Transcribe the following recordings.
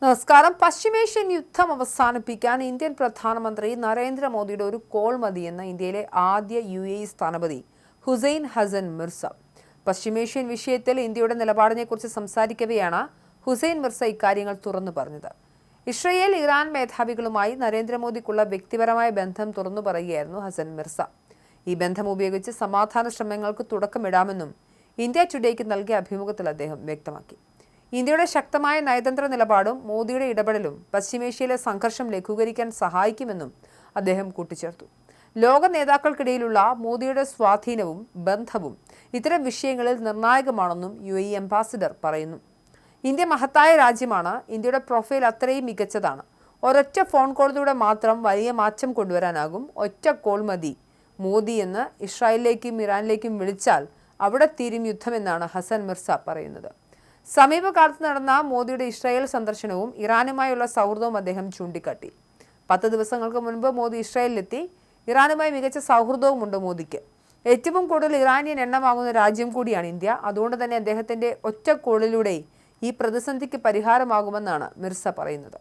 നമസ്കാരം. പശ്ചിമേഷ്യൻ യുദ്ധം അവസാനിപ്പിക്കാൻ ഇന്ത്യൻ പ്രധാനമന്ത്രി നരേന്ദ്രമോദിയുടെ ഒരു കോൾ മതിയെന്ന് ഇന്ത്യയിലെ ആദ്യ UAE സ്ഥാനപതി ഹുസൈൻ ഹസൻ മിർസ. പശ്ചിമേഷ്യൻ വിഷയത്തിൽ ഇന്ത്യയുടെ നിലപാടിനെക്കുറിച്ച് സംസാരിക്കവെയാണ് ഹുസൈൻ മിർസ ഇക്കാര്യങ്ങൾ തുറന്നു പറഞ്ഞത്. ഇസ്രയേൽ ഇറാൻ മേധാവികളുമായി നരേന്ദ്രമോദിക്കുള്ള വ്യക്തിപരമായ ബന്ധം തുറന്നു പറയുകയായിരുന്നു ഹസൻ മിർസ. ഈ ബന്ധം ഉപയോഗിച്ച് സമാധാന ശ്രമങ്ങൾക്ക് തുടക്കമിടാമെന്നും ഇന്ത്യ ടുഡേക്ക് നൽകിയ അഭിമുഖത്തിൽ അദ്ദേഹം വ്യക്തമാക്കി. ഇന്ത്യയുടെ ശക്തമായ നയതന്ത്ര നിലപാടും മോദിയുടെ ഇടപെടലും പശ്ചിമേഷ്യയിലെ സംഘർഷം ലഘൂകരിക്കാൻ സഹായിക്കുമെന്നും അദ്ദേഹം കൂട്ടിച്ചേർത്തു. ലോക നേതാക്കൾക്കിടയിലുള്ള മോദിയുടെ സ്വാധീനവും ബന്ധവും ഇത്തരം വിഷയങ്ങളിൽ നിർണായകമാണെന്നും UAE അംബാസിഡർ പറയുന്നു. ഇന്ത്യ മഹത്തായ രാജ്യമാണ്. ഇന്ത്യയുടെ പ്രൊഫൈൽ അത്രയും മികച്ചതാണ്. ഒരൊറ്റ ഫോൺ കോളിലൂടെ മാത്രം വലിയ മാറ്റം കൊണ്ടുവരാനാകും. ഒറ്റ കോൾ മതി മോദി എന്ന് ഇസ്രായേലിലേക്കും ഇറാനിലേക്കും വിളിച്ചാൽ അവിടെ തീരും യുദ്ധമെന്നാണ് ഹസൻ മിർസ പറയുന്നത്. സമീപകാലത്ത് നടന്ന മോദിയുടെ ഇസ്രായേൽ സന്ദർശനവും ഇറാനുമായുള്ള സൗഹൃദവും അദ്ദേഹം ചൂണ്ടിക്കാട്ടി. 10 ദിവസങ്ങൾക്ക് മുൻപ് മോദി ഇസ്രായേലിലെത്തി. ഇറാനുമായി മികച്ച സൗഹൃദവുമുണ്ട് മോദിക്ക്. ഏറ്റവും കൂടുതൽ ഇറാനിയൻ എണ്ണമാകുന്ന രാജ്യം കൂടിയാണ് ഇന്ത്യ. അതുകൊണ്ട് തന്നെ അദ്ദേഹത്തിന്റെ ഒറ്റ കോളിലൂടെ ഈ പ്രതിസന്ധിക്ക് പരിഹാരമാകുമെന്നാണ് മിർസ പറയുന്നത്.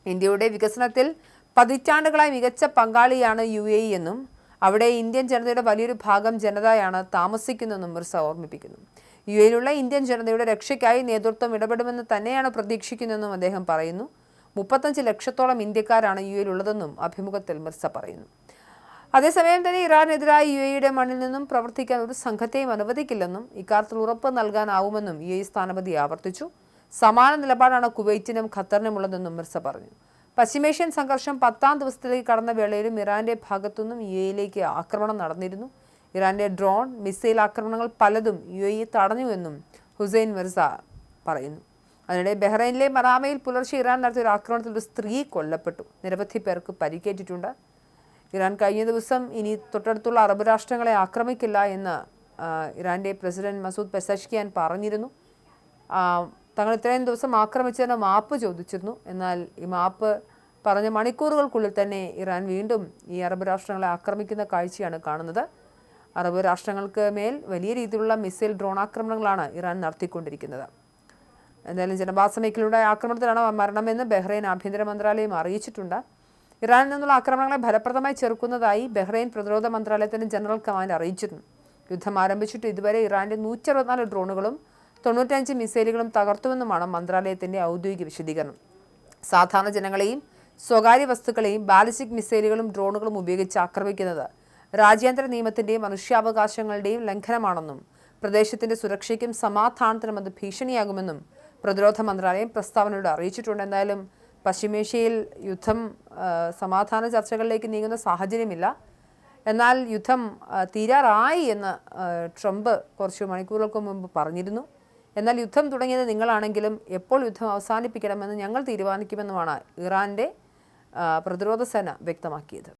ഇന്ത്യയുടെ വികസനത്തിൽ പതിറ്റാണ്ടുകളായി മികച്ച പങ്കാളിയാണ് UAE എന്നും അവിടെ ഇന്ത്യൻ ജനതയുടെ വലിയൊരു ഭാഗം ജനതയാണ് താമസിക്കുന്നതെന്നും മിർസ ഓർമ്മിപ്പിക്കുന്നു. UAEയിലുള്ള ഇന്ത്യൻ ജനതയുടെ രക്ഷയ്ക്കായി നേതൃത്വം ഇടപെടുമെന്ന് തന്നെയാണ് പ്രതീക്ഷിക്കുന്നതെന്നും അദ്ദേഹം പറയുന്നു. 35 ലക്ഷത്തോളം ഇന്ത്യക്കാരാണ് UAEയിലുള്ളതെന്നും അഭിമുഖത്തിൽ മിർസ പറയുന്നു. അതേസമയം തന്നെ ഇറാനെതിരായി UAEയുടെ മണ്ണിൽ നിന്നും പ്രവർത്തിക്കാൻ ഒരു സംഘത്തെയും അനുവദിക്കില്ലെന്നും ഇക്കാര്യത്തിൽ ഉറപ്പ് നൽകാനാവുമെന്നും UAE സ്ഥാനപതി ആവർത്തിച്ചു. സമാന നിലപാടാണ് കുവൈറ്റിനും ഖത്തറിനുമുള്ളതെന്നും മിർസ പറഞ്ഞു. പശ്ചിമേഷ്യൻ സംഘർഷം 10ാം ദിവസത്തിലേക്ക് കടന്ന വേളയിലും ഇറാന്റെ ഭാഗത്തുനിന്നും UAEയിലേക്ക് ആക്രമണം നടന്നിരുന്നു. ഇറാന്റെ ഡ്രോൺ, മിസൈൽ ആക്രമണങ്ങൾ പലതും UAE തടഞ്ഞുവെന്നും ഹുസൈൻ മിർസ പറയുന്നു. അതിനിടെ ബഹ്റൈനിലെ മറാമയിൽ പുലർച്ചെ ഇറാൻ നടത്തിയ ഒരു ആക്രമണത്തിൽ ഒരു സ്ത്രീ കൊല്ലപ്പെട്ടു. നിരവധി പേർക്ക് പരിക്കേറ്റിട്ടുണ്ട്. ഇറാൻ കഴിഞ്ഞ ദിവസം ഇനി തൊട്ടടുത്തുള്ള അറബ് രാഷ്ട്രങ്ങളെ ആക്രമിക്കില്ല എന്ന് ഇറാന്റെ പ്രസിഡന്റ് മസൂദ് പെസഷ്കിയാൻ പറഞ്ഞിരുന്നു. തങ്ങൾ ഇത്രയും ദിവസം ആക്രമിച്ചതിന് മാപ്പ് ചോദിച്ചിരുന്നു. എന്നാൽ ഈ മാപ്പ് പറഞ്ഞ മണിക്കൂറുകൾക്കുള്ളിൽ തന്നെ ഇറാൻ വീണ്ടും ഈ അറബ് രാഷ്ട്രങ്ങളെ ആക്രമിക്കുന്ന കാഴ്ചയാണ് കാണുന്നത്. അറബ് രാഷ്ട്രങ്ങൾക്ക് മേൽ വലിയ രീതിയിലുള്ള മിസൈൽ ഡ്രോൺ ആക്രമണങ്ങളാണ് ഇറാൻ നടത്തിക്കൊണ്ടിരിക്കുന്നത്. എന്തായാലും ജനവാസ മേഖലയുടെ ആക്രമണത്തിലാണ് മരണമെന്ന് ബഹ്റൈൻ ആഭ്യന്തര മന്ത്രാലയം അറിയിച്ചിട്ടുണ്ട്. ഇറാനിൽ നിന്നുള്ള ആക്രമണങ്ങളെ ഫലപ്രദമായി ചെറുക്കുന്നതായി ബഹ്റൈൻ പ്രതിരോധ മന്ത്രാലയത്തിന്റെ ജനറൽ കമാൻഡ് അറിയിച്ചിരുന്നു. യുദ്ധം ആരംഭിച്ചിട്ട് ഇതുവരെ ഇറാന്റെ 164 ഡ്രോണുകളും 95 മിസൈലുകളും തകർത്തുവെന്നുമാണ് മന്ത്രാലയത്തിന്റെ ഔദ്യോഗിക വിശദീകരണം. സാധാരണ ജനങ്ങളെയും സ്വകാര്യ വസ്തുക്കളെയും ബാലിസ്റ്റിക് മിസൈലുകളും ഡ്രോണുകളും ഉപയോഗിച്ച് ആക്രമിക്കുന്നത് രാജ്യാന്തര നിയമത്തിന്റെയും മനുഷ്യാവകാശങ്ങളുടെയും ലംഘനമാണെന്നും പ്രദേശത്തിന്റെ സുരക്ഷയ്ക്കും സമാധാനത്തിനും അത് ഭീഷണിയാകുമെന്നും പ്രതിരോധ മന്ത്രാലയം പ്രസ്താവനയോട് അറിയിച്ചിട്ടുണ്ട്. എന്തായാലും പശ്ചിമേഷ്യയിൽ യുദ്ധം സമാധാന ചർച്ചകളിലേക്ക് നീങ്ങുന്ന സാഹചര്യമില്ല. എന്നാൽ യുദ്ധം തീരാറായി എന്ന് ട്രംപ് കുറച്ച് മണിക്കൂറുകൾക്ക് മുമ്പ് പറഞ്ഞിരുന്നു. എന്നാൽ യുദ്ധം തുടങ്ങിയത് നിങ്ങളാണെങ്കിലും എപ്പോൾ യുദ്ധം അവസാനിപ്പിക്കണമെന്ന് ഞങ്ങൾ തീരുമാനിക്കുമെന്നുമാണ് ഇറാന്റെ പ്രതിരോധ സേന വ്യക്തമാക്കിയത്.